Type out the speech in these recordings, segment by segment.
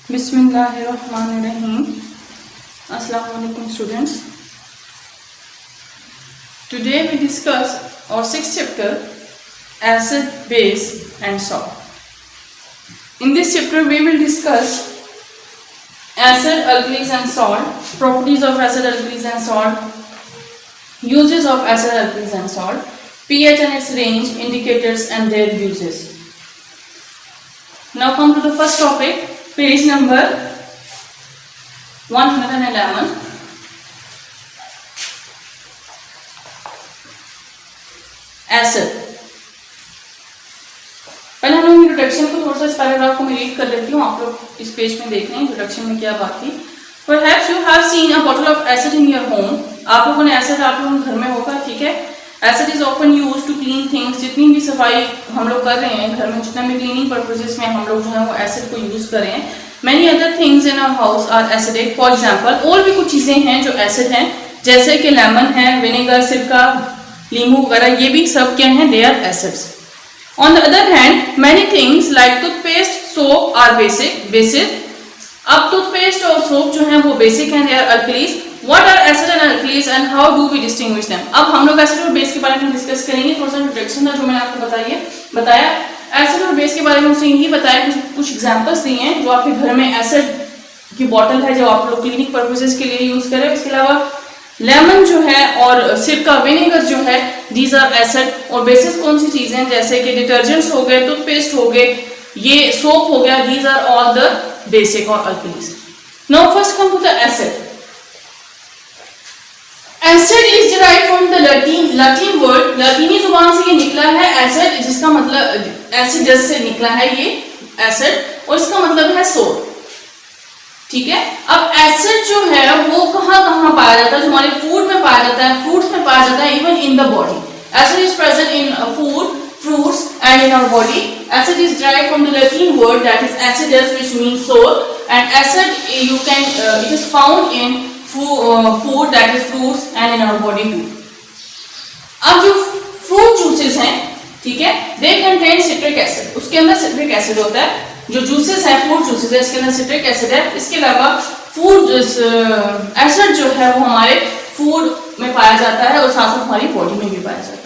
Bismillahirrahmanirrahim. Assalamu alaikum students. Today we discuss our sixth chapter, acid, base and salt. In this chapter we will discuss acid, alkalis and salt, properties of acid, alkalis and salt, uses of acid, alkalis and salt, pH and its range, indicators and their uses. Now come to the first topic, page number 111. Acid. पहले हम लोग introduction को थोड़ा सा इस paragraph को मैं read कर लेती हूँ, आप लोग इस पेज में देख रहे हैं इंट्रोडक्शन में क्या बात थी। Perhaps you have seen a bottle of acid in your home. आप लोगों ने एसिड आप लोगों के घर में होगा, ठीक है। Acid is often used to clean things. जितनी भी सफाई हम लोग कर रहे हैं घर में, जितना भी क्लीनिंग पर्पसेस में हम लोग जो है वो एसिड को यूज कर रहे हैं। Many other things in our house are acidic. For example, और भी कुछ चीजें हैं जो एसिड हैं, जैसे कि लेमन है, विनेगर, सिरका, नींबू वगैरह, ये भी सब क्या हैं, they are acids. On the other hand, many things like toothpaste, soap are basic. अब टूथपेस्ट और सोप जो है वो बेसिक हैं, they are alkalis. What are acid and alkalis and how do we distinguish them? अब हम लोग acid और बेस के बारे में डिस्कस करेंगे। थोड़ा सा इंट्रोडक्शन था जो मैंने आपको बताया एसिड और बेस के बारे में। उसने यही बताया, कुछ एग्जांपल्स दिए हैं जो आपके घर में एसिड की बॉटल है जो आप लोग क्लिनिक पर्पसेस के लिए यूज करें। इसके अलावा लेमन जो है और सिरका, विनेगर जो है, दीज आर एसिड। और बेसिस कौन सी चीजें, जैसे कि डिटर्जेंट्स हो गए, टूथपेस्ट हो गए, ये सोप हो गया, these are all the basic और alkalis. Now first come to the acid. Acid is derived from the Latin word, लैटिनी जुबान से ये निकला है एसिड, जिसका मतलब एसिडस से निकला है ये एसिड, और इसका मतलब है सोप, ठीक है। अब एसिड जो है वो कहाँ पाया जाता है, जो हमारे फूड में पाया जाता है, फ्रूट्स में पाया जाता है, even in the body. Acid is present in food, fruits and in our body. Acid is derived from the Latin word that is acidus, which means sour, and acid it is found in food, that is fruits, and in our body too. अब जो fruit juices हैं, ठीक है, they contain citric acid. उसके अंदर citric acid होता है। जो जूसेस हैं, फ्रूट जूसेस है, इसके अंदर citric acid है। इसके अलावा फूड एसिड जो है वो हमारे फूड में पाया जाता है और साथ साथ हमारी बॉडी में भी पाया जाता है।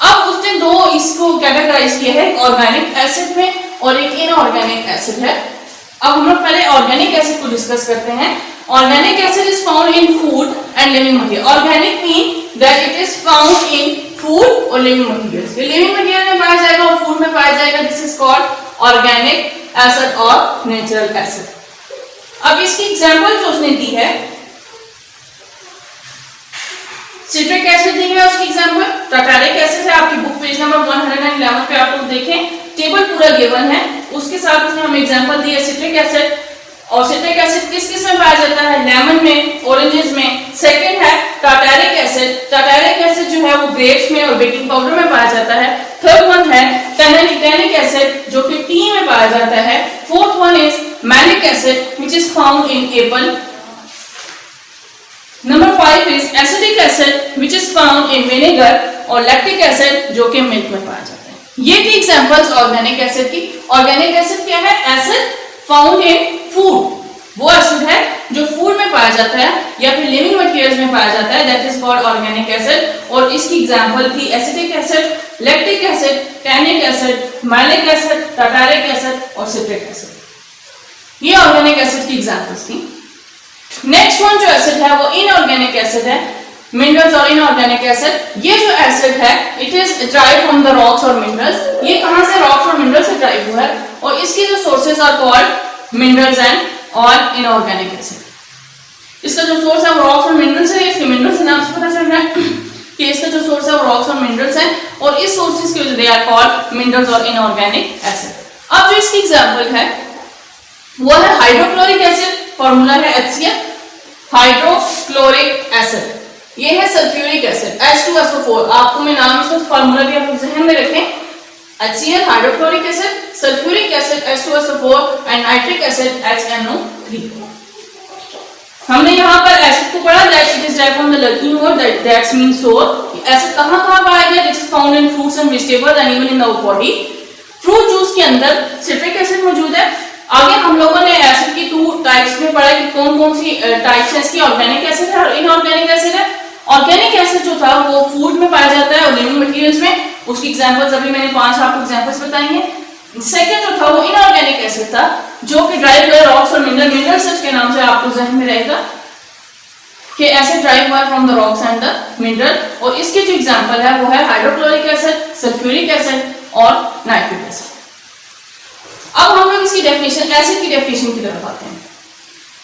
अब उसने दो इसको कैटेगराइज किया है, एक ऑर्गेनिक एसिड में और एक इनऑर्गेनिक एसिड है। अब हम लोग पहले ऑर्गेनिक एसिड को डिस्कस करते हैं। Organic acid is found in food and living material. Organic mean that it is found in food और लिविंग मटेरियल्स। लिविंग मटेरियल में पाया जाएगा और फूड में पाया जाएगा। This is called organic acid और नेचुरल एसिड। अब इसकी एग्जांपल जो उसने दी है, सिट्रिक एसिड दी है, उसकी एग्जांपल टार्टारिक एसिड है। आपकी बुक पेज नंबर 111 पे आप लोग देखें, टेबल पूरा गिवन है, उसके साथ उसने हमें एग्जांपल दी है सिट्रिक एसिड। और सिट्रिक एसिड किस में पाया जाता है, लेमन में, ऑरेंजेस में। सेकंड है टार्टारिक एसिड। टार्टारिक एसिड जो है वो ग्रेप्स में और बेकिंग पाउडर में पाया जाता है। थर्ड वन है टैनिक एसिड जो कि टी में पाया जाता है। Fourth one is malic acid which is found in Apple. Number 5 is acetic acid which is found in vinegar और lactic acid जो कि मिल्क में पाया जाता है। ये थी एग्जांपल्स ऑर्गेनिक एसिड की। ऑर्गेनिक एसिड क्या है, एसिड फाउंड इन फूड, वो एसिड है जो फूड में पाया जाता है या फिर लिविंग मटेरियल्स में पाया जाता है, that is called organic acid. और इसकी एग्जांपल थी acetic acid, lactic acid, tannic acid, malic acid, tartaric acid और सिट्रिक एसिड। ये ऑर्गेनिक एसिड की एग्जांपल्स थी। नेक्स्ट वन जो एसिड है वो इनऑर्गेनिक एसिड है, मिनरल्स और इनऑर्गेनिक एसिड। ये जो एसिड है it is derived from the rocks और मिनरल्स। ये कहां से, रॉक्स और मिनरल्स से डिराइव हुआ है और इसके जो sources are called minerals and और इनऑर्गेनिक एसिड। इसका जो सोर्स है वो रॉक्स और मिनरल्स है। इसके मिनरल्स के नाम से पता चल रहा है कि इसका जो सोर्स है वो रॉक्स और मिनरल्स है और इस सोर्सेज के वजह से दे आर कॉल्ड मिनरल्स और इनऑर्गेनिक एसिड। अब जो इसकी एग्जांपल है वो है हाइड्रोक्लोरिक एसिड, फॉर्मूला है HCl। हाइड्रोक्लोरिक एसिड ये है सल्फ्यूरिक एसिड H2SO4। आपको मैं नाम इसका फॉर्मूला भी आप जहन में रखें, HCl hydrochloric acid, sulphuric acid H2SO4 and nitric acid HNO3। हमने यहाँ पर एसिड को पढ़ा, that it is derived from the Latin word that means sour। Acid कहाँ पाया गया, this is found in fruits and vegetables and even in our body. Fruit juice के अंदर सिट्रिक एसिड मौजूद है। आगे हम लोगों ने एसिड पढ़ा कि कौन कौन सी टाइप्स है इसकी, ऑर्गेनिक एसिड है और इनऑर्गेनिक एसिड है। ऑर्गेनिक एसिड जो था वो फूड में पाया जाता है और लिविंग मटेरियल्स में, उसकी एग्जांपल्स अभी मैंने 5 आपको एग्जांपल्स बताई हैं। सेकंड जो था वो इनऑर्गेनिक एसिड था जो कि ड्राइव बाय रॉक्स और मिनरल से, उसके नाम से आपको जहन में रहेगा कि एसिड ड्राइव हुआ from the rocks and the mineral. और इसके जो एग्जांपल है वो है हाइड्रोक्लोरिक एसिड, सल्फ्यूरिक एसिड और नाइट्रिक एसिड। अब हम लोग इसकी डेफिनेशन, एसिड की डेफिनेशन की तरफ आते हैं।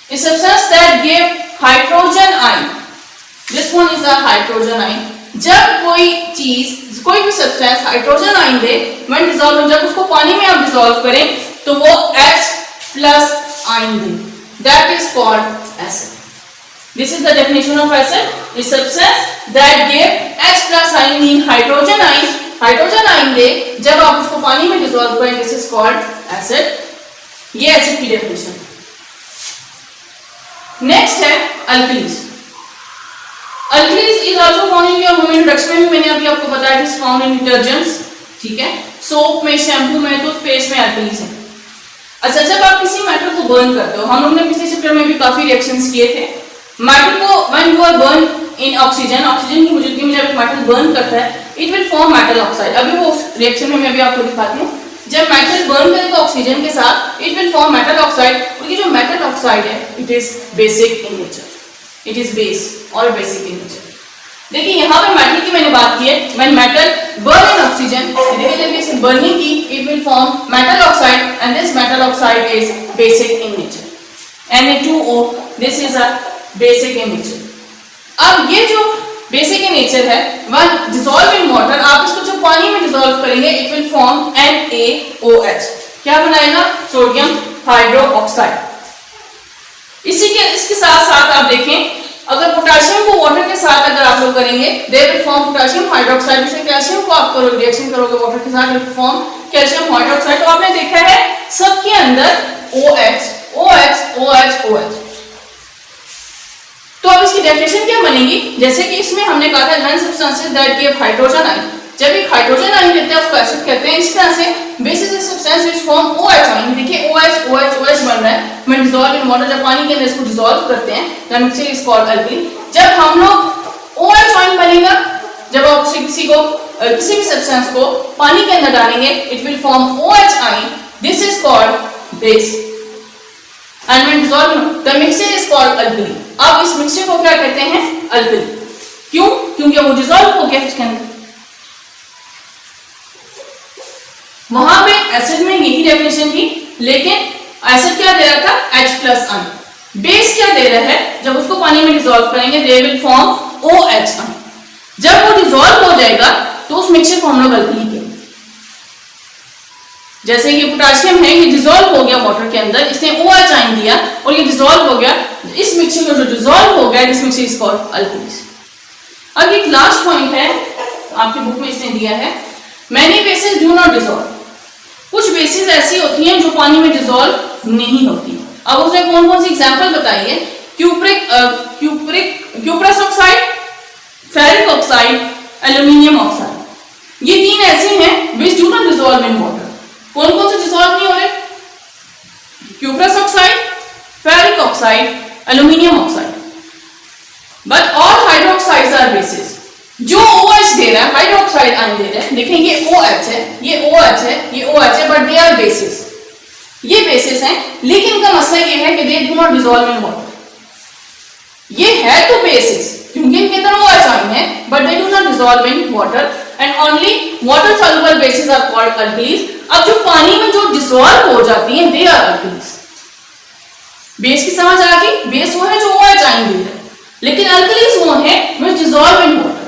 A substance that gave hydrogen ion, this one is a hydrogen ion। जब कोई चीज, कोई भी substance hydrogen ion they, when dissolve, जब उसको पानी में आप डिसॉल्व करें तो वो H+ ion they, that is called acid। This is the definition of acid, a substance that gave H+ ion mean hydrogen ion, hydrogen ion दे जब आप उसको पानी में डिसॉल्व करें, this is called acid। ये एसिड की डेफिनेशन। नेक्स्ट है alkalis. Alkalis is also found in your home. Introduction में मैंने अभी आपको बताया it is found in detergents, ठीक है, सोप में, शैम्पू में, टूथपेस्ट में अल्कलीज है। अच्छा, जब आप किसी मेटल को बर्न करते हो, हम लोग ने पिछले चैप्टर में भी काफी रिएक्शंस किए थे। मेटल को when you are burn in oxygen, oxygen की मौजूदगी में जब मेटल बर्न करता है it will form metal oxide. अभी वो रिएक्शन में मैं भी आपको दिखाती हूँ। जब मेटल बर्न करेगा ऑक्सीजन के साथ it will form metal oxide, और ये जो मेटल ऑक्साइड है it is basic in nature, it is base और बेसिक इन नेचर। देखिए यहाँ पे मेटल की मैंने बात की है, when metal burn in oxygen, जब इसे बर्निंग की it will form metal oxide and this metal oxide is basic in nature. Na2O, this is a basic in nature. अब ये जो बेसिक इन नेचर है, व्हेन डिसॉल्व इन वाटर, आप इसको जब पानी में डिसॉल्व करेंगे इट विल फॉर्म NaOH। क्या बनाएगा? Sodium hydroxide. इसके साथ साथ आप देखें, अगर पोटेशियम को वाटर के साथ अगर आप लोग करेंगे दे विल फॉर्म पोटेशियम हाइड्रोक्साइड। जैसे कैल्शियम को आप करोगे, रिएक्शन करोगे वाटर के साथ, विल फॉर्म कैल्शियम हाइड्रोक्साइड। तो आपने देखा है सबके अंदर OH OH OH OH। तो अब इसकी डेफिनेशन क्या बनेगी? जैसे कि इसमें हमने कहा था when substances that give hydrogen ion, जब एक हाइड्रोजन आयन देते हैं उसको एसिड कहते हैं। इस तरह से basis is substance which form OH ion. देखिए OH OH OH बन रहा है व्हेन डिसॉल्व इन वाटर, जब पानी के अंदर इसको डिसॉल्व करते हैं the mixture is called alkali. जब हम लोग OH आयन बनेगा, जब आप किसी भी सब्सटेंस को पानी के अंदर डालेंगे it will form OH ion, this is called base and when dissolved the mixture is called alkali। अब इस मिक्सचर को क्या कहते हैं? अल्कली। क्यों? क्योंकि वो डिसॉल्व हो गया इसके अंदर। वहां पे एसिड में यही डेफिनेशन थी, लेकिन एसिड क्या दे रहा था? H+ ion. बेस क्या दे रहा है? जब उसको पानी में डिसॉल्व करेंगे दे विल फॉर्म OH आयन। जब वो डिसॉल्व हो जाएगा तो उस मिक्सचर को हम लोग अल्कली कहेंगे। जैसे ये पोटेशियम है, ये डिसॉल्व हो गया वाटर के अंदर, इसने OH आयन दिया और ये डिसॉल्व हो गया। इस मिक्सचर को जो डिसॉल्व हो गया this mixture is called alkalis. अब एक लास्ट पॉइंट है, आपकी बुक में इसने दिया है, many basis do not dissolve. कुछ बेसिस ऐसी होती हैं जो पानी में डिसॉल्व नहीं होती। अब उसने कौन कौन सी एग्जांपल बताई है? Cuprous oxide, ferric oxide, aluminium oxide. ये तीन ऐसे हैं which do not dissolve in water. कौन कौन से डिसॉल्व नहीं हो रहे? Cuprous oxide, ferric oxide, aluminium oxide. But all hydroxides are bases. जो OH दे रहा है, हाइड्रोक्साइड आयन दे रहा है, देखें ये OH है, ये OH है, ये OH है, बट दे आर बेसिस। ये बेसिस हैं, लेकिन इनका मसला ये है कि they do not dissolve in water. ये है तो बेसिस क्योंकि इनके अंदर OH आयन है, but they do not dissolve in water and only water soluble bases are called alkalis. अब जो पानी में जो डिसॉल्व हो जाती हैं दे आर अल्कलीज। बेस की समझ आ गई? बेस वो है जो OH आयन दे रहा है, लेकिन अल्कलीज वो है which dissolve in water.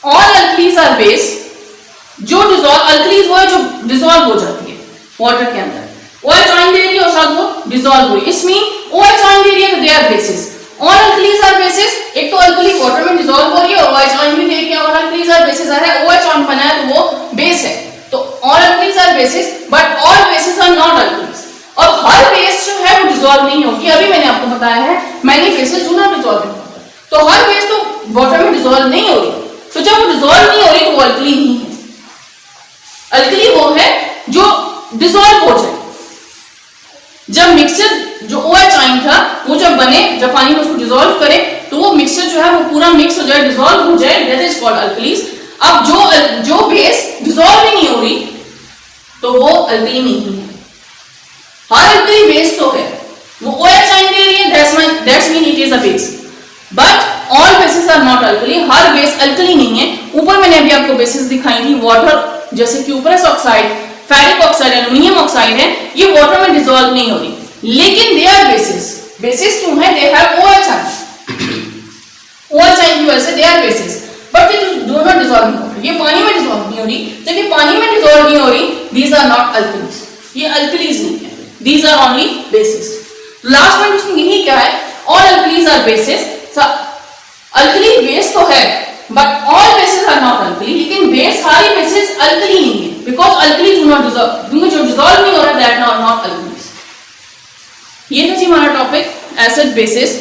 All alkalis are base. जो डिसॉल्व, अल्कलीज वो है जो डिसॉल्व हो जाती है वाटर के अंदर। OH आयन दे रही है और साथ वो डिसॉल्व हुई, इस मीन OH आयन दे रही है तो they are bases. All alkalis are bases. एक तो अल्कली वाटर में डिसॉल्व हो रही है और OH आयन भी दे रही है, और अल्कलीज आर बेसिस है, OH आयन बना है तो वो बेस है। तो all alkalis are bases but all bases are not alkalis. और हर बेस जो है वो डिसॉल्व नहीं होगी। अभी मैंने आपको बताया है many basis do not dissolve in water. तो हर बेस तो वाटर में डिसॉल्व नहीं हो रही, तो जब वो डिसॉल्व नहीं हो रही तो वो अल्कली नहीं है। अल्कली वो है जो डिसॉल्व हो जाए। जब मिक्सचर जो OH आयन था वो जब बने, जब पानी में उसको डिसॉल्व करे तो वो मिक्सचर जो है वो पूरा मिक्स हो जाए, डिसॉल्व हो जाए, दैट इज कॉल्ड अल्कलीज। अब जो बेस डिसॉल्व ही नहीं हो रही तो वो अल्कली नहीं है। हर अल्कली बेस तो है, वो OH आयन दे रही है, that's mean it is a base, but all bases are not alkali. हर बेस अल्कली नहीं है। ऊपर मैंने अभी आपको बेसिस दिखाई थी, वाटर जैसे cuprous oxide, ferric oxide, aluminium oxide है, ये वाटर में डिसॉल्व नहीं हो रही, लेकिन दे आर बेसिस। बेसिस क्यों है? They have OH ion, OH ion की वजह से they are bases, but they do not dissolve नहीं हो रही, ये पानी में डिसॉल्व नहीं हो रही। जब ये पानी में डिसॉल्व नहीं हो रही, दीज आर नॉट अल्कलीज, ये अल्कलीज नहीं है, these are only bases. Last point इसमें यही क्या है, all alkalis are bases. Alkali base तो है but all bases are not alkali, लेकिन बेस सारी बेसिस अल्कली नहीं है, because alkali do not dissolve, क्योंकि जो डिसॉल्व नहीं हो रहा दैट नॉट अल्कलीज। ये था जी हमारा topic acid bases.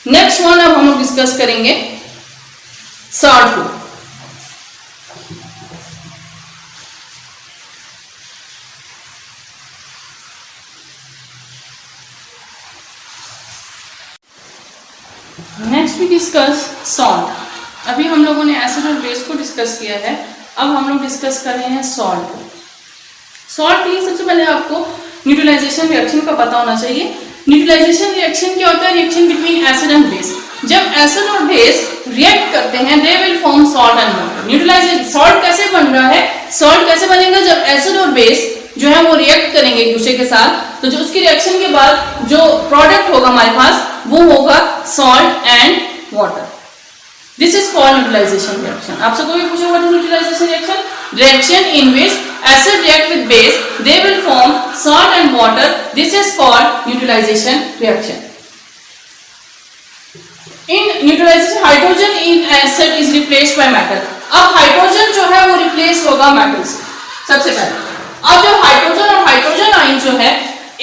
Next one अब हम लोग डिस्कस करेंगे सॉल्ट को। Next we discuss salt. अभी हम लोगों ने एसिड और बेस को डिस्कस किया है, अब हम लोग डिस्कस कर रहे हैं सॉल्ट को। सॉल्ट के लिए सबसे पहले आपको न्यूट्रलाइजेशन रिएक्शन का पता होना चाहिए। न्यूट्रलाइजेशन रिएक्शन क्या होता है? Reaction between acid and base. जब एसिड और बेस रिएक्ट करते हैं they will form salt and water. Neutralisation salt कैसे बन रहा है? सॉल्ट कैसे बनेगा? जब एसिड और बेस जो है वो रिएक्ट करेंगे एक दूसरे के साथ, तो जो उसकी रिएक्शन के बाद जो प्रोडक्ट होगा हमारे पास वो होगा salt and water. This is called neutralisation reaction. आपसे कोई भी पूछे what is neutralisation reaction? Reaction in which acid react with base, they will form salt and water. This is called neutralization reaction. In neutralization, hydrogen in acid is replaced by metal. अब hydrogen जो है वो replace होगा metal से सबसे पहले। अब जब हाइड्रोजन और हाइड्रोजन आयन जो है,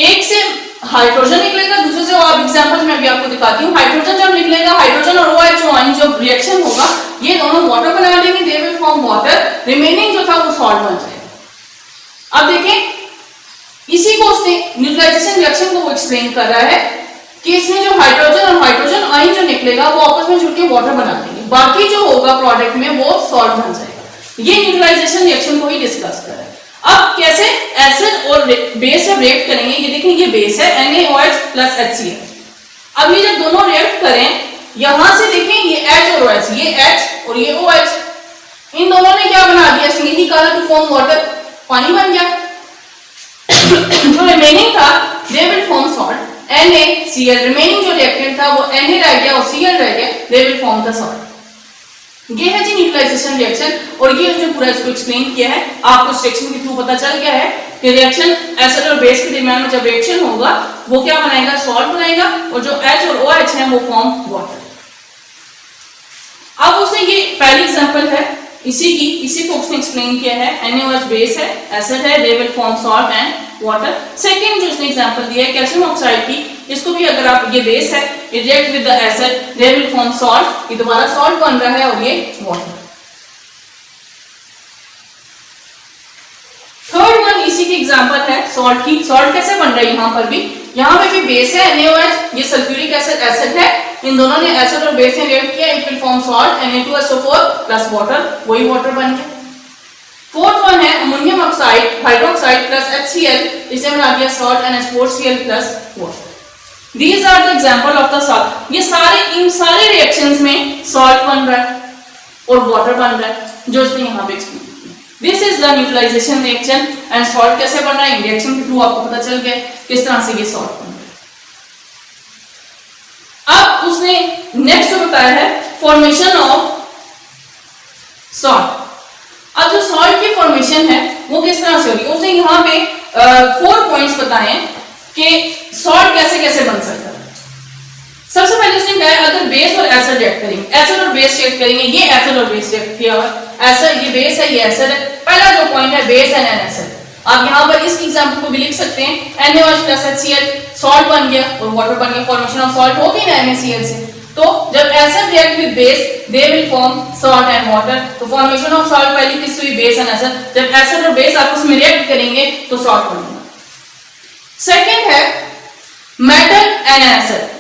एक से हाइड्रोजन निकलेगा, दूसरे से, आप एग्जांपल में अभी आपको दिखाती हूँ। हाइड्रोजन जब निकलेगा, हाइड्रोजन और OH आयन जब रिएक्शन होगा, ये दोनों वाटर बना देंगे, दे विल फॉर्म वाटर। रिमेनिंग जो था वो सॉल्ट बन जाएगा। अब देखें, इसी को उसने न्यूट्रलाइजेशन रिएक्शन को वो एक्सप्लेन कर रहा है कि इसमें जो हाइड्रोजन और हाइड्रोजन आयन जो निकलेगा वो आपस में जुड़ के वाटर बना देंगे, बाकी जो होगा प्रोडक्ट में वो सॉल्ट बन जाएगा। ये न्यूट्रलाइजेशन रिएक्शन को ही डिस्कस कर रहा है। अब कैसे एसिड और बेस जब रिएक्ट करेंगे, ये देखें ये बेस है NaOH प्लस HCl। अब ये जब दोनों रिएक्ट करें, यहां से देखें ये H और OH, ये H और ये OH, इन दोनों ने क्या बना दिया? इसने यही कहा टू फॉर्म वाटर, पानी बन गया। जो रिमेनिंग था दे will form salt NaCl। Remaining जो रिएक्टेंट था वो Na रह गया और Cl रह गया, दे विल फॉर्म द सॉल्ट। ये है जी न्यूट्रलाइजेशन रिएक्शन, और ये उसने पूरा इसको एक्सप्लेन किया है। आपको सेक्शन के थ्रू पता चल गया है कि रिएक्शन एसिड और बेस के दरमियान में जब रिएक्शन होगा वो क्या बनाएगा? सॉल्ट बनाएगा, और जो H और OH है वो फॉर्म वाटर। अब उसने ये पहली एग्जांपल है इसी को उसने एक्सप्लेन किया है। NaOH बेस है, एसिड है, दे will form salt and water. Second जो उसने एग्जांपल दिया है कैल्शियम ऑक्साइड की, इसको भी अगर आप, ये बेस है, it react with the acid, they will form salt, ये दोबारा सॉल्ट बन रहा है, और ये वाटर। थर्ड वन इसी की एग्जांपल है सॉल्ट की। सॉल्ट कैसे बन रहा है? यहाँ पर भी बेस है NaOH, ये सल्फ्यूरिक एसिड है, इन दोनों ने एसिड और बेस ने रिएक्ट किया, it will form salt Na2SO4 plus water, वही वाटर बन गया। फोर्थ वन है ammonium oxide hydroxide plus HCl, इसे बना दिया salt NH4Cl plus water. These are the example of the salt. ये सारे, इन सारे रिएक्शंस में सॉल्ट बन रहा है और वाटर बन रहा है, जो इसने यहाँ पे एक्सप्लेन किया। This is the neutralisation reaction and salt कैसे बन रहा है? रिएक्शन के थ्रू आपको पता चल गया किस तरह से ये सॉल्ट बन रहा है। अब उसने नेक्स्ट जो बताया है फॉर्मेशन ऑफ सॉल्ट। अब जो सॉल्ट की फॉर्मेशन है वो किस तरह से होगी? उसने यहाँ पे 4 पॉइंट्स बताए कि सॉल्ट कैसे कैसे बन सकता है। सबसे पहले उसने कहा अगर बेस और एसिड रिएक्ट करेंगे, एसिड और बेस रिएक्ट करेंगे, ये एसिड और बेस रिएक्ट किया हुआ है, एसिड ये बेस है, ये एसिड है। पहला जो पॉइंट है बेस एंड एसिड, आप यहाँ पर इसकी एग्जांपल को भी लिख सकते हैं NaOH प्लस HCl, सॉल्ट बन गया और वाटर बन गया। फॉर्मेशन ऑफ सॉल्ट होगी ना NaCl से, तो जब acid react with base they will form salt and water. तो फॉर्मेशन ऑफ सॉल्ट पहले किससे हुई? Base and acid. जब एसिड और बेस आपस में रिएक्ट करेंगे तो सॉल्ट बनेगा। सेकेंड है मेटल एंड एसिड।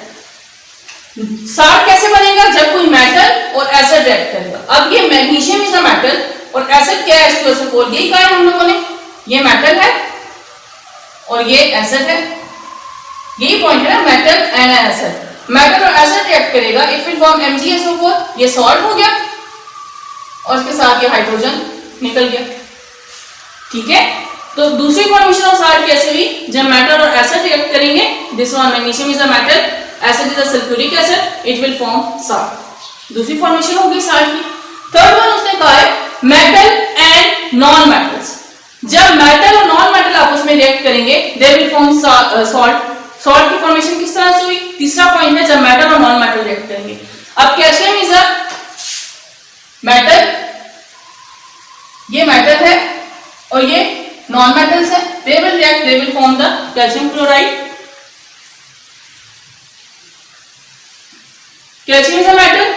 साल्ट कैसे बनेगा? जब कोई मेटल और एसिड रिएक्ट करेगा। अब ये मैग्नीशियम इज अ मेटल और एसिड क्या है? H2SO4। यही कहा है हम लोगों ने, ये मेटल है और ये एसिड है। यही पॉइंट है ना, मेटल एंड एसिड। मेटल और एसिड रिएक्ट करेगा, इट विल फॉर्म MgSO4। ये सॉल्ट हो गया और इसके साथ ये हाइड्रोजन निकल गया। ठीक है, तो दूसरी फॉर्मेशन ऑफ सॉल्ट कैसे हुई? जब मेटल और एसिड रिएक्ट करेंगे, this one magnesium is a metal, acid is a sulphuric acid, it will form salt. दूसरी फॉर्मेशन होगी सॉल्ट की। थर्ड वन उसने कहा है मेटल एंड नॉन मेटल्स। जब मेटल और नॉन मेटल आपस में रिएक्ट करेंगे, दे विल फॉर्म सॉल्ट। सॉल्ट की फॉर्मेशन किस तरह से हुई? तीसरा पॉइंट है जब मेटल और नॉन मेटल रिएक्ट करेंगे। अब कैल्शियम इज अ मेटल, ये मेटल है और ये नॉन मेटल्स है, they will react, they will form the calcium chloride. Calcium is a metal,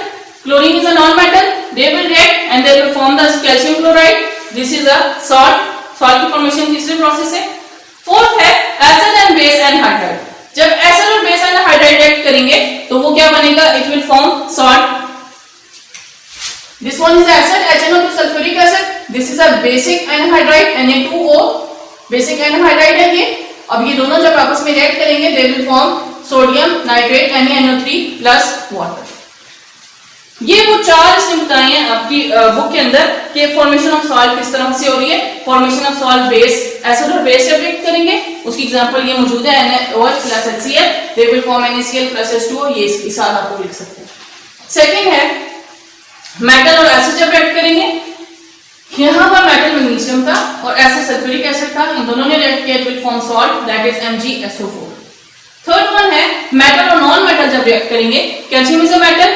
chlorine is a non-metal. They will react and they will form the calcium chloride. This is a salt. Salt की formation तीसरी process है। Fourth है acid and base and hydride। जब acid और base and hydride react करेंगे तो वो क्या बनेगा? It will form salt. This one is acid, HNO2 sulfuric acid. This is a basic anhydride, Na2O. Basic anhydride है ये। अब ये दोनों जब आपस में react करेंगे, they will form sodium nitrate NaNO3 plus water. ये वो चार इसने बताई हैं आपकी बुक के अंदर कि फॉर्मेशन ऑफ सॉल्ट किस तरह से हो रही है। Formation of salt base, acid और बेस जब रिएक्ट करेंगे, उसकी एग्जांपल ये मौजूद है NaOH plus HCl, they will form NaCl plus H2O। ये इसके साथ आपको लिख सकते हैं। सेकंड है मेटल और एसिड जब रिएक्ट करेंगे, यहां पर मेटल मैग्नीशियम था और एसिड सल्फ्यूरिक एसिड था, इन दोनों ने रिएक्ट किया, it will form salt that is MgSO4। Third one है मेटल और नॉन मेटल जब रिएक्ट करेंगे, calcium is a metal,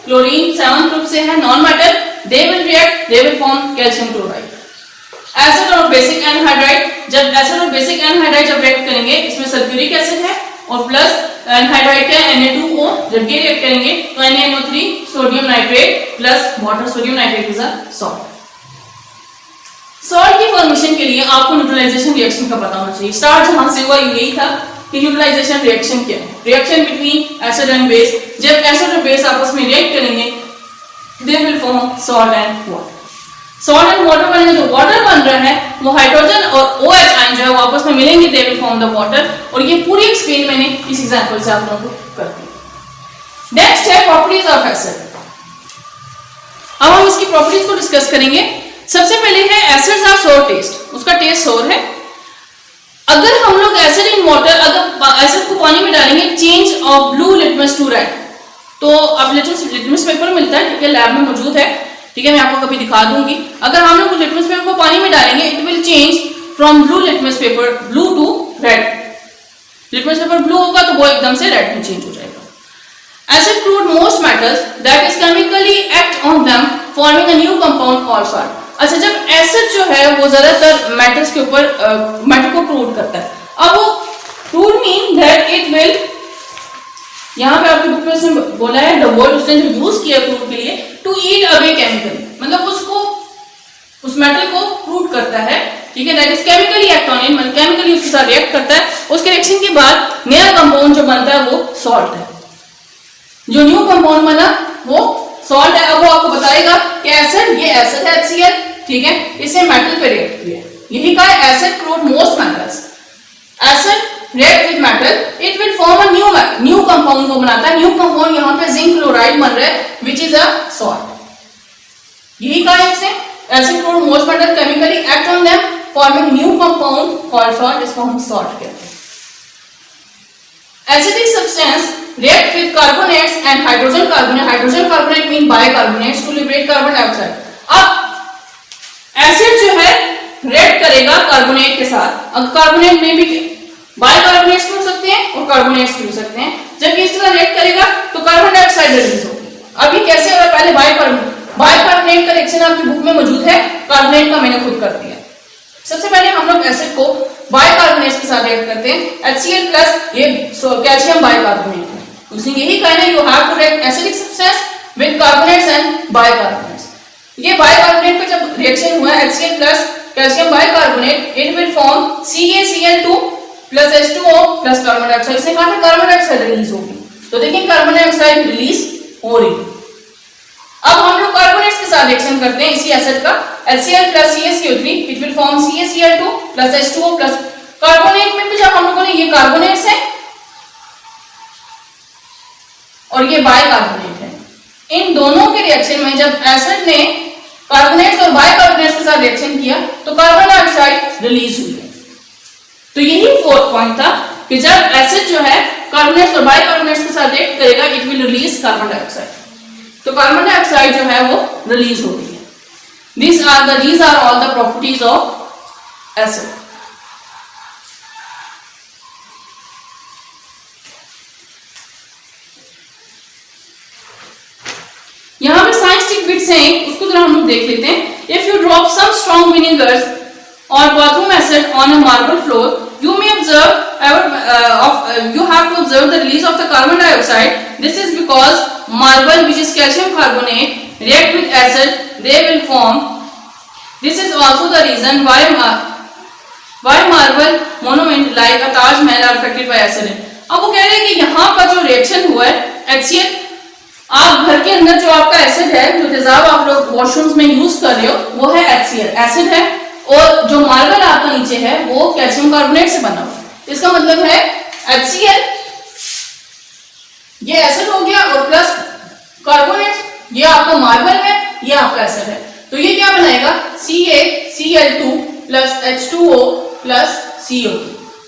chlorine 7th group से है non metal, they will react, they will form calcium chloride. Acid और basic anhydride, जब acid और basic anhydride जब रिएक्ट करेंगे, इसमें सल्फ्यूरिक एसिड है और प्लस एनहाइड्राइड है Na2O, जब ये रिएक्ट करेंगे तो NaNO3 sodium nitrate plus water, sodium nitrate is a salt. Salt की फॉर्मेशन के लिए आपको न्यूट्रलाइजेशन रिएक्शन का पता होना चाहिए। स्टार्ट जहां से हुआ यही था कि न्यूट्रलाइजेशन रिएक्शन क्या है? Reaction between acid and base. जब एसिड और बेस आपस में रिएक्ट करेंगे, दे will form salt and water. Salt and water बनेगा, जो वाटर बन रहा है वो हाइड्रोजन और OH आयन जो है वो आपस में मिलेंगे, दे विल फॉर्म द वाटर। और ये पूरी एक्सप्लेन मैंने इस एग्जांपल से आप लोगों को कर दी। नेक्स्ट है प्रॉपर्टीज ऑफ एसिड। अब हम इसकी प्रॉपर्टीज को डिस्कस करेंगे। सबसे पहले है एसिड्स आर सोर टेस्ट, उसका टेस्ट सोर है। अगर हम लोग एसिड इन वाटर, अगर एसिड को पानी में डालेंगे, change of blue litmus to red, तो अब लिटमस पेपर मिलता है, ठीक है, लैब में मौजूद है, ठीक है, मैं आपको कभी दिखा दूंगी। अगर हम लोग लिटमस पेपर को पानी में डालेंगे, it will change from blue litmus paper, blue to red. Litmus paper blue होगा तो वो एकदम से रेड में चेंज हो जाएगा। Acid crude most metals that is chemically act on them forming a new compound called salt. अच्छा, जब एसिड जो है वो ज्यादातर मेटल्स के ऊपर मेटल को क्रूड करता है। अब वो crude mean that it will, यहाँ पे आपकी बुक में उसने बोला है द वर्ड उसने जो यूज किया क्रूड के लिए, टू ईट अवे केमिकली, मतलब उसको, उस मेटल को क्रूड करता है, ठीक है, that is chemically act on it, मतलब केमिकली उसके साथ रिएक्ट करता है। उसके रिएक्शन के बाद नया कंपाउंड जो बनता है वो सॉल्ट है। जो न्यू कंपाउंड बना वो सॉल्ट है। अब वो आपको बताएगा कि एसिड, ये एसिड है HCl, ठीक है, इसे मेटल पे रिएक्ट किया। यही का acid crude most metals. Acid react with metal, it will form a new compound को बनाता है। न्यू कंपाउंड यहाँ पे जिंक क्लोराइड बन रहा है, विच इज अ सॉल्ट। यही का है इसने, acid crude most metal chemically act on them forming new compound called salt, इसको हम सॉल्ट कहते हैं। Acidic substance react with carbonates and hydrogen carbonate. Hydrogen carbonate mean bicarbonates to liberate carbon dioxide. अब acid जो है react करेगा carbonate के साथ। अब कार्बोनेट में भी बाइकार्बोनेट्स भी हो सकते हैं और कार्बोनेट्स भी हो सकते हैं। जब ये इस तरह रिएक्ट करेगा तो कार्बन डाइऑक्साइड रिलीज होगी। अब ये कैसे हो रहा है? पहले बाइकार्बोनेट का रिएक्शन आपकी बुक में मौजूद है, कार्बोनेट का मैंने खुद कर दिया। सबसे पहले हम लोग एसिड को बाइकार्बोनेट्स के साथ रिएक्ट करते हैं। HCl प्लस ये कैल्शियम बाइकार्बोनेट है। उसने यही कहना है, you have to react acidic substance with carbonates and bicarbonates. ये बाइकार्बोनेट का जब रिएक्शन हुआ HCl plus calcium bicarbonate, it will form CaCl2 plus H2O plus carbon dioxide, इसने कहा था कार्बन डाइऑक्साइड रिलीज होगी, तो देखिए कार्बन डाइऑक्साइड रिलीज हो रही है। अब हम लोग कार्बोनेट्स के साथ रिएक्शन करते हैं इसी एसिड का, HCl plus CaCO3 it will form CaCl2 plus H2O plus, carbonate में भी जब हम लोगों ने ये कार्बोनेट्स है और ये बाइकार्बोनेट है, इन दोनों के रिएक्शन में जब एसिड ने कार्बोनेट्स और बाइकार्बोनेट्स के साथ रिएक्शन किया तो कार्बन डाइऑक्साइड रिलीज हुई है। तो यही फोर्थ पॉइंट था कि जब एसिड जो है कार्बोनेट्स और बाइकार्बोनेट्स के साथ रिएक्ट करेगा it will release carbon dioxide, तो कार्बन डाइऑक्साइड जो है वो रिलीज हो रही है। these are all the properties of acid। यहां पे साइंटिफिक बिट्स हैं, उसको जरा हम लोग देख लेते हैं। If you drop some strong vinegars और bathroom acid on a marble floor, you may observe you have to observe the release of the carbon dioxide. This is because marble, which is calcium carbonate, react with acid, they will form. This is also the reason why marble monument like a Taj Mahal are affected by acid। अब वो कह रहे हैं कि यहाँ का जो reaction हुआ है HCl, आप घर के अंदर जो आपका एसिड है, जो तेजाब आप लोग वॉशरूम्स में यूज कर रहे हो, वो है HCl एसिड है, और जो मार्बल आपका नीचे है वो कैल्शियम कार्बोनेट से बना हुआ। इसका मतलब है HCl ये एसिड हो गया और प्लस कार्बोनेट ये आपका मार्बल है, ये आपका एसिड है, तो ये क्या बनाएगा CaCl2 plus H2O plus CO2।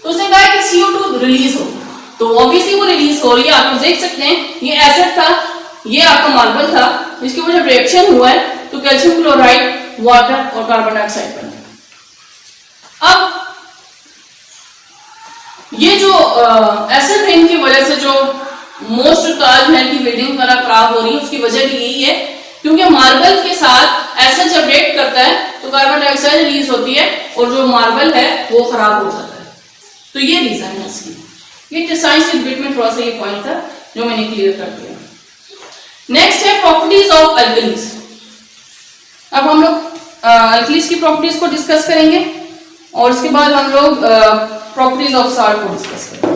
तो उसने कहा कि CO2 रिलीज हो, तो ऑब्वियसली वो रिलीज हो रही है। आप लोग देख सकते हैं ये एसिड था, ये आपका मार्बल था, इसके ऊपर जब रिएक्शन हुआ है तो कैल्शियम क्लोराइड, वाटर और कार्बन डाइऑक्साइड बना। अब ये जो एसिड रेन की वजह से जो मोस्ट ताजमहल की बिल्डिंग खराब हो रही है, उसकी वजह भी यही है क्योंकि मार्बल के साथ एसिड जब रिएक्ट करता है तो कार्बन डाइऑक्साइड रिलीज होती है और जो मार्बल है वो खराब हो जाता है। तो ये रीजन है इसकी। ये साइंस के बिट में थोड़ा सा ये पॉइंट था जो मैंने क्लियर कर दिया। नेक्स्ट है प्रॉपर्टीज ऑफ अल्कलीज। अब हम लोग अल्कलीज की प्रॉपर्टीज को डिस्कस करेंगे और उसके बाद हम लोग प्रॉपर्टीज ऑफ सॉल्ट को डिस्कस करेंगे।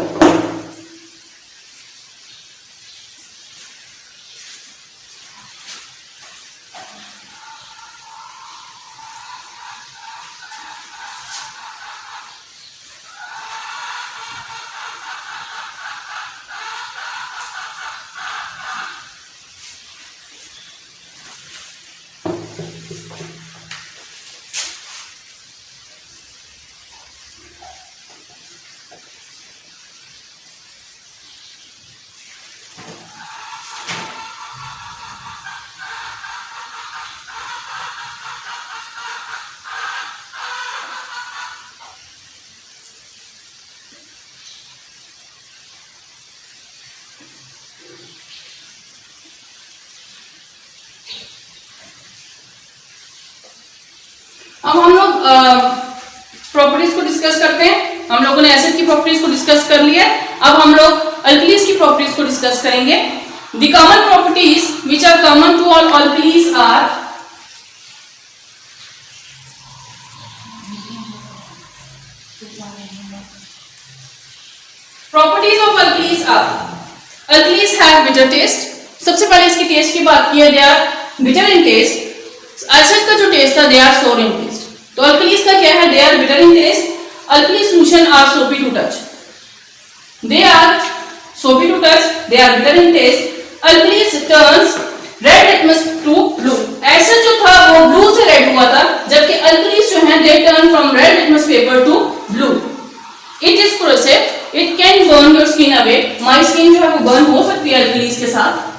अब हम लोग प्रॉपर्टीज को डिस्कस करते हैं। हम लोगों ने एसिड की प्रॉपर्टीज को डिस्कस कर लिया, अब हम लोग अल्कलीज की प्रॉपर्टीज को डिस्कस करेंगे। The common properties which are common to all alkalis are properties of alkalis are alkalis have bitter taste. सबसे पहले इसकी टेस्ट की बात की है, they are bitter in taste. Acid का जो टेस्ट था दे आर सोर इन टेस्ट, तो अल्कलीज का क्या है, they are bitter in taste. Alkali solution are soapy to touch, they are soapy to touch, they are bitter in taste. Alkalis turns red litmus to blue. Acid जो था वो blue से red हुआ था, जबकि अल्कलीज जो है they turn from red litmus paper two blue. It is process, it can burn your skin away. My skin जो है वो बर्न हो सकती है अल्कलीज के साथ।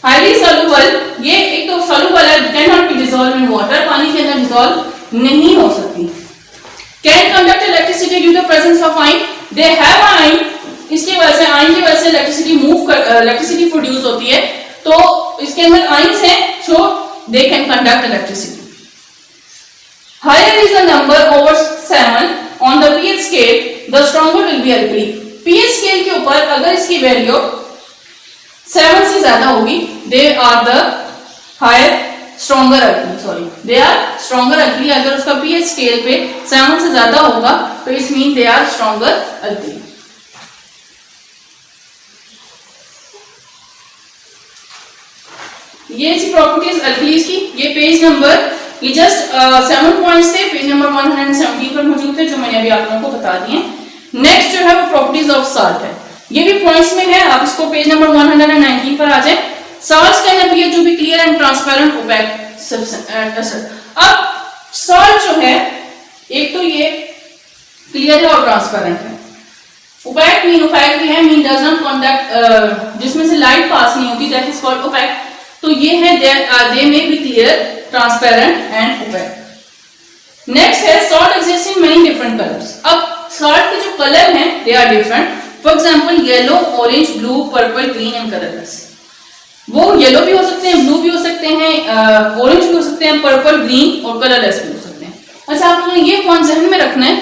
हाईली सॉल्युबल, ये एक तो सॉल्युबल है, can not be dissolve in water, पानी के अंदर डिसॉल्व नहीं हो सकती। Can conduct electricity due to presence of ion, they have ion, इसकी वजह से आयन की वजह से इलेक्ट्रिसिटी प्रोड्यूस होती है, तो इसके अंदर आयन्स हैं, so they can conduct electricity. Higher is the number over 7 on the pH scale, the stronger will be alkali। pH scale के ऊपर अगर इसकी वैल्यू 7 से ज्यादा होगी, they are the higher stronger alkali, sorry they are stronger alkali. अगर उसका pH scale पे 7 से ज्यादा होगा तो इस mean they are stronger alkali. ये जी प्रॉपर्टीज अल्कलीज की। ये पेज नंबर, ये जस्ट 7 पॉइंट्स थे, पेज नंबर 117 पर मौजूद थे जो मैंने अभी आप लोगों को बता दिए। नेक्स्ट जो है वो प्रॉपर्टीज ऑफ साल्ट है। ये भी पॉइंट्स में है, आप इसको पेज नंबर 119 पर आ जाए। Salts can appear to be clear and transparent opaque substance। अब salt जो है एक तो ये क्लियर है और ट्रांसपेरेंट है। ओपैक भी है, मीन डज नॉट कॉन्टैक्ट, जिसमें से लाइट पास नहीं होती, दैट इज कॉल्ड ओपैक। तो ये है they may be clear, transparent and opaque. Next है salt exist in many different colours. अब सॉल्ट के जो कलर हैं they are different. For example yellow, orange, blue, purple, green and colourless. वो yellow भी हो सकते हैं, ब्लू भी हो सकते हैं, ऑरेंज भी हो सकते हैं, पर्पल, ग्रीन और कलरलेस भी हो सकते हैं। अच्छा, आप लोगों ने ये पॉइंट ध्यान में रखना है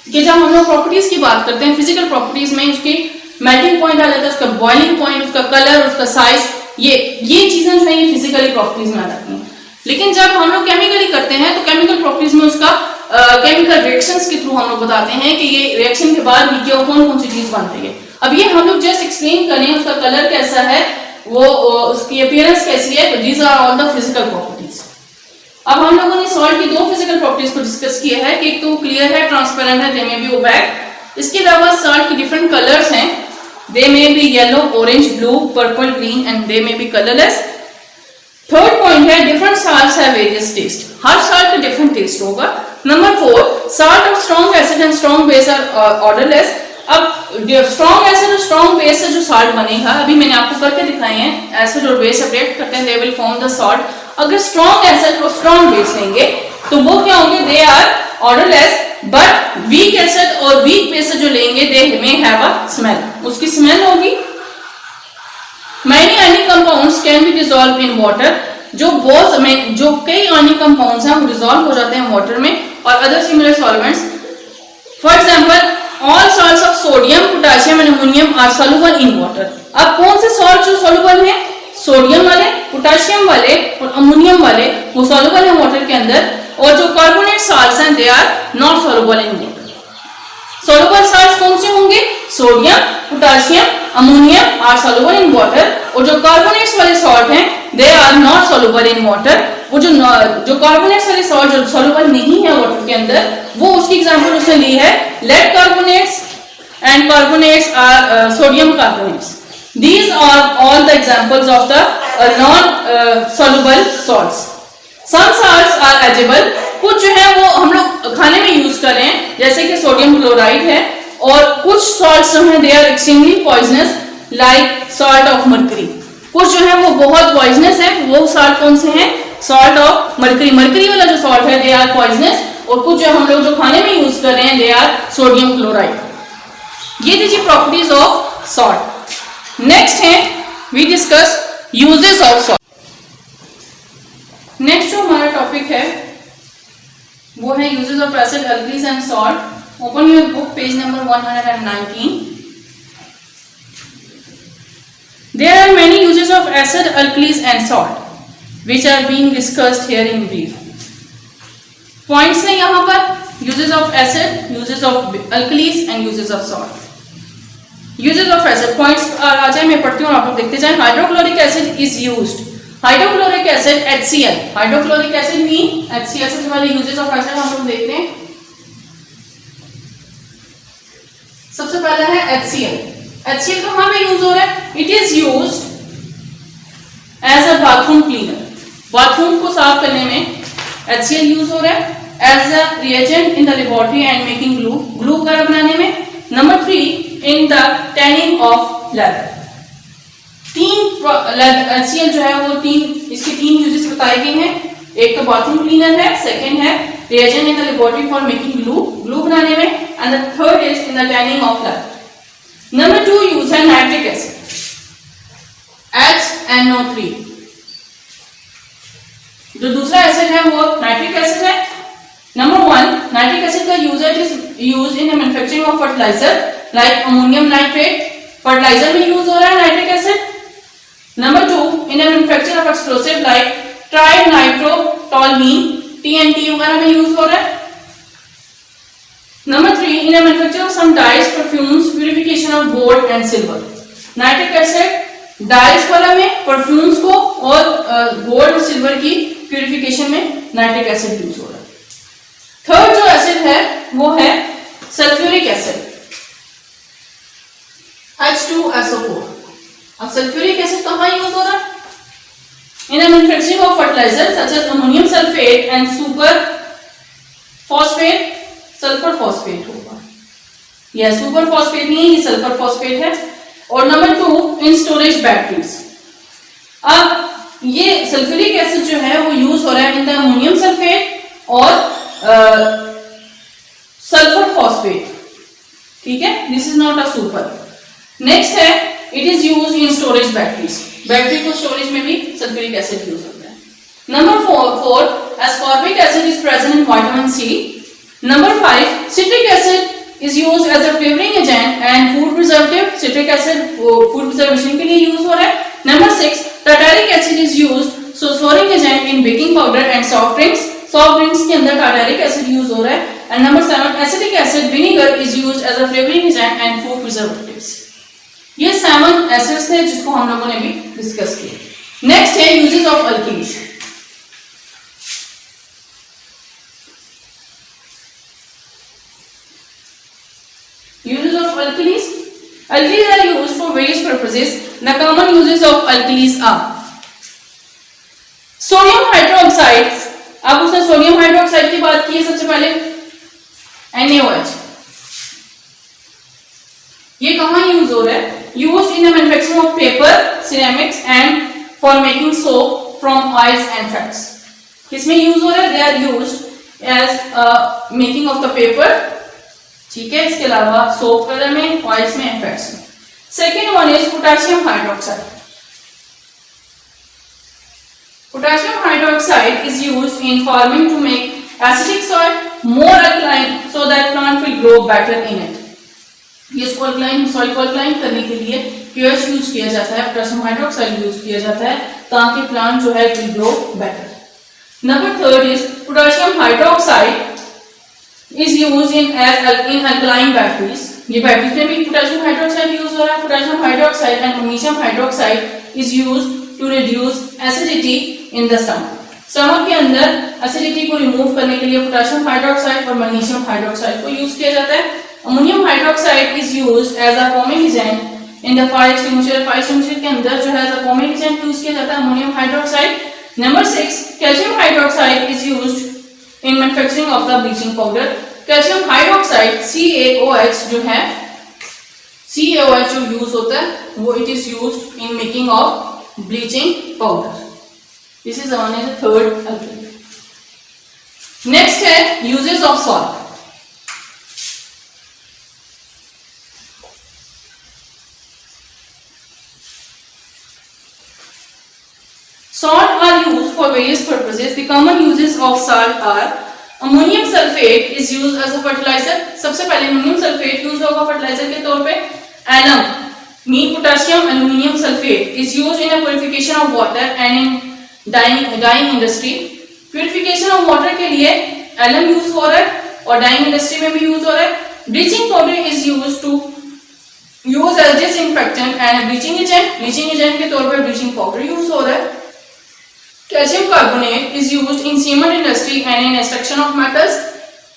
कि जब हम लोग प्रॉपर्टीज की बात करते हैं, फिजिकल प्रॉपर्टीज में उसकी मेल्टिंग पॉइंट आ जाता है, उसका बॉइलिंग पॉइंट, उसका कलर, उसका साइज, ये चीजें जो है ये फिजिकली प्रॉपर्टीज में आ जाती हैं। लेकिन जब हम लोग केमिकली करते हैं तो केमिकल प्रॉपर्टीज में उसका केमिकल रिएक्शंस के थ्रू हम लोग बताते हैं कि ये रिएक्शन के बाद ये कौन कौन सी चीज बनती है। अब ये हम लोग जस्ट एक्सप्लेन करें उसका कलर कैसा है, वो उसकी अपीयरेंस कैसी है, तो these are all the physical properties. अब हम लोगों ने सॉल्ट की दो फिजिकल प्रॉपर्टीज को डिस्कस किया है कि एक तो क्लियर है, ट्रांसपेरेंट है, दे मे बी ओपैक। इसके अलावा सॉल्ट की डिफरेंट कलर्स हैं, they may be yellow, orange, blue, purple, green and they may be colourless. Third point है different salts have various taste. हर सॉल्ट का डिफरेंट टेस्ट होगा। Number 4, salt of strong acid and strong base are odourless. अब strong acid और strong base से जो salt बनेगा, अभी मैंने आपको करके दिखाए हैं, एसिड और बेस सेपरेट करते हैं, they will form the salt. अगर स्ट्रॉन्ग एसिड और स्ट्रॉन्ग बेस लेंगे तो वो क्या होंगे, they are odourless. But weak acid और वीक बेस जो लेंगे they may have a smell, उसकी स्मेल होगी। Many ionic compounds can be dissolved in water। जो कई आयनिक कंपाउंड्स हैं वो डिसॉल्व हो जाते हैं वाटर में और other similar solvents. For example all salts of sodium, potassium and ammonium are soluble in water. अब कौन से सॉल्ट जो सॉल्युबल हैं, सोडियम वाले, पोटेशियम वाले और अमोनियम वाले, वो सॉल्युबल हैं वाटर के अंदर। और जो कार्बोनेट सॉल्ट्स हैं they are not soluble in water. Soluble salts कौन से होंगे, sodium, potassium, ammonium are soluble in water. और जो कार्बोनेट्स वाले सॉल्ट हैं they are not soluble in water. वो जो कार्बोनेट्स वाले सॉल्ट जो सॉल्युबल नहीं है वाटर के अंदर, वो उसकी एग्जांपल उसने ली है lead carbonates and carbonates are sodium carbonates. These are all the examples of the non soluble salts. Some salts are edible, कुछ जो है वो हम लोग खाने में यूज कर रहे हैं, जैसे कि सोडियम क्लोराइड है। और कुछ सॉल्ट्स जो हैं they are extremely poisonous, like salt of mercury. कुछ जो है वो बहुत पॉइजनस है, वो सॉल्ट कौन से हैं, सॉल्ट ऑफ मर्करी। मर्करी वाला जो सॉल्ट है दे आर पॉइजनस। और कुछ जो हम लोग जो खाने में यूज कर रहे हैं दे आर सोडियम क्लोराइड। ये थी प्रॉपर्टीज ऑफ सॉल्ट। नेक्स्ट है we discuss uses of salt. Next जो हमारा टॉपिक है वो है uses of acid, alkalis and salt. Open your book, page number 119। There are many uses of acid, alkalis and salt, which are being discussed here in brief. Points हैं यहाँ पर, uses of acid, uses of alkalis and uses of salt. Uses of acid points आ जाए, मैं पढ़ती हूँ आप लोग देखते जाएं। Hydrochloric acid is used. Hydrochloric acid HCl. Hydrochloric acid mean HCl। सबसे पहले uses of acid हम लोग देखते हैं। सबसे पहला है HCl। HCl कहाँ पे यूज हो रहा है, it is used as a bathroom cleaner. Bathroom को साफ करने में HCl यूज हो रहा है, as a reagent in the laboratory and making glue, glue वगैरह बनाने में। Number 3 in the tanning of leather. HCl जो है वो इसके तीन यूजेस बताए गए हैं। एक तो बाथरूम क्लीनर है, सेकंड है reagent in the laboratory for making glue, glue बनाने में, and the third is in the tanning of leather. Number 2 use है नाइट्रिक एसिड, HNO3। जो दूसरा एसिड है वो नाइट्रिक एसिड है। नंबर 1 नाइट्रिक एसिड का uses is used in manufacturing of fertiliser like ammonium nitrate. Fertiliser में use हो रहा है nitric acid. Number 2 in manufacture of explosive like tri nitrotoluene TNT वगैरह में यूज हो रहा है। Number 3, in manufacture of some dyes, perfumes, purification of gold and silver. Nitric acid dyes वाला में, परफ्यूम्स को और गोल्ड और सिल्वर की प्यूरिफिकेशन में नाइट्रिक एसिड यूज हो रहा है। थर्ड जो एसिड है वो है सल्फ्यूरिक एसिड, H2SO4। अब सल्फ्यूरिक एसिड कहाँ यूज हो रहा है? In manufacturing of fertiliser such as ammonium sulphate and super phosphate, sulphur phosphate होगा, यह सुपर फॉस्फेट नहीं है, ये सल्फर फॉस्फेट है। और नंबर 2, इन स्टोरेज बैटरीज। अब ये सल्फ्यूरिक एसिड जो है वो यूज हो रहा है इन द अमोनियम सल्फेट और सल्फर फॉस्फेट, ठीक है, this is not a super. Next है it is use in storage batteries, battery को स्टोरेज में भी सल्फ्यूरिक एसिड यूज होता है। Number 4, ascorbic acid is present in vitamin C. Number 5, citric acid is used as a flavoring agent and food preservative. Citric acid food preservation के लिए use हो रहा है। Number 6, tartaric acid is used sulfuring agent in baking powder and soft drinks. Soft drinks के अंदर tartaric acid use हो रहा है। And number 7, acetic acid vinegar is used as a flavoring agent and food preservatives. ये 7 acids थे जिसको हम लोगों ने भी डिस्कस किया। नेक्स्ट है uses of alkenes. Uses of alkalis. Alkalis are used for various purposes. The common uses of alkalis are sodium hydroxide. अब उसने सोडियम हाइड्रोक्साइड की बात की है सबसे पहले, NaOH। ये कहाँ यूज हो रहा है? Use in the manufacturing of paper, ceramics and for making soap from oils and fats. किसमें यूज हो रहा है? They are used as making of the paper, ठीक है, इसके अलावा सोप वगैरह में, ऑयल्स में, फैट्स में। Second one is potassium hydroxide. Potassium hydroxide is used in farming to make acidic soil more alkaline so that plant will grow better in it. इसको alkaline soil को अल्कलाइन करने के लिए pH use किया जाता है, potassium hydroxide use किया जाता है ताकि प्लांट जो है will grow better. Number 3 is potassium hydroxide is used in alkaline batteries. ये बैटरीज में भी पोटेशियम हाइड्रोक्साइड यूज हो रहा है। Potassium hydroxide and magnesium hydroxide is used to reduce acidity in the stomach. Stomach के अंदर एसिडिटी को remove करने के लिए पोटेशियम हाइड्रोक्साइड और मैग्नीशियम हाइड्रोक्साइड को यूज किया जाता है। Ammonium hydroxide is used as a forming agent in the fire extinguisher. Fire extinguisher के अंदर जो है as a forming agent use किया जाता है ammonium hydroxide. Number 6, calcium hydroxide is used in manufacturing of the bleaching powder. Calcium hydroxide CaOH जो है, CaOH जो यूज होता है वो it is used in making of bleaching powder. This is one is third alkene. Next है uses of salt. Salt are used for various purposes. The common uses of salt are ammonium sulfate is used as a fertilizer. सबसे पहले ammonium sulphate use होगा fertiliser के तौर पे। Alum mean potassium aluminium sulfate is used in a purification of water and in dyeing industry. Purification of water के लिए alum use हो रहा है और dyeing industry में भी यूज हो रहा है। Bleaching powder is used to use as disinfectant and a bleaching agent. Bleaching agent के तौर पे bleaching powder यूज हो रहा है। Calcium carbonate is used in cement industry and in extraction of metals.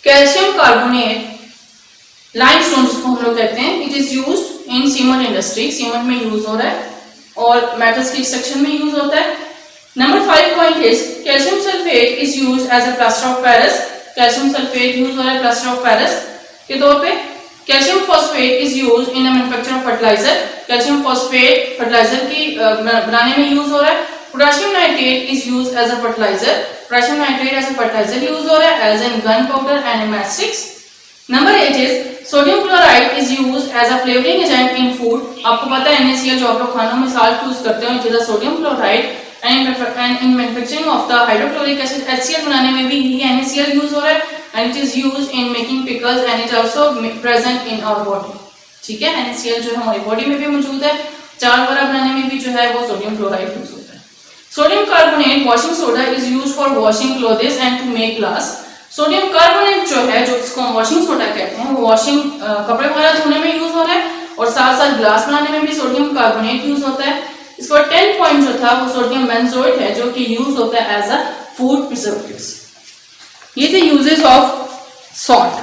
Calcium carbonate, limestone जिसको हम लोग कहते हैं, it is used in cement industry. cement में यूज हो रहा है और metals की extraction में यूज होता है। Number 5 point is calcium sulfate is used as a plaster of Paris. Calcium sulfate use हो रहा है plaster of Paris के तौर पे। Calcium phosphate is used in the manufacture of fertilizer. Calcium phosphate fertilizer की बनाने में यूज हो रहा है। Potassium nitrate is used as a fertilizer. Potassium nitrate as a fertilizer use हो रहा है as in gunpowder and mastics. Number 8 is sodium chloride is used as a flavoring agent in food. आपको पता है NaCl जो आप लोग खानों में salt यूज करते हो, it is a sodium chloride and in manufacturing of the hydrochloric acid HCl बनाने में भी ये NaCl यूज हो रहा है and it is used in making pickles and it also present in our body. ठीक है, NaCl जो है हमारी बॉडी में भी मौजूद है। चाट वगैरह बनाने में भी जो है वो सोडियम क्लोराइड यूज होता है। Sodium carbonate washing soda is used for washing clothes and to make glass. Sodium carbonate जो है, जो इसको हम वॉशिंग सोडा कहते हैं, वो वॉशिंग कपड़े वगैरह धोने में यूज हो रहा है और साथ साथ ग्लास बनाने में भी सोडियम कार्बोनेट यूज होता है। इसका 10 पॉइंट जो था वो सोडियम बेंजोएट है, जो कि यूज होता है एज अ फूड प्रिजर्वेटिव्स। ये थे यूजेस ऑफ सॉल्ट।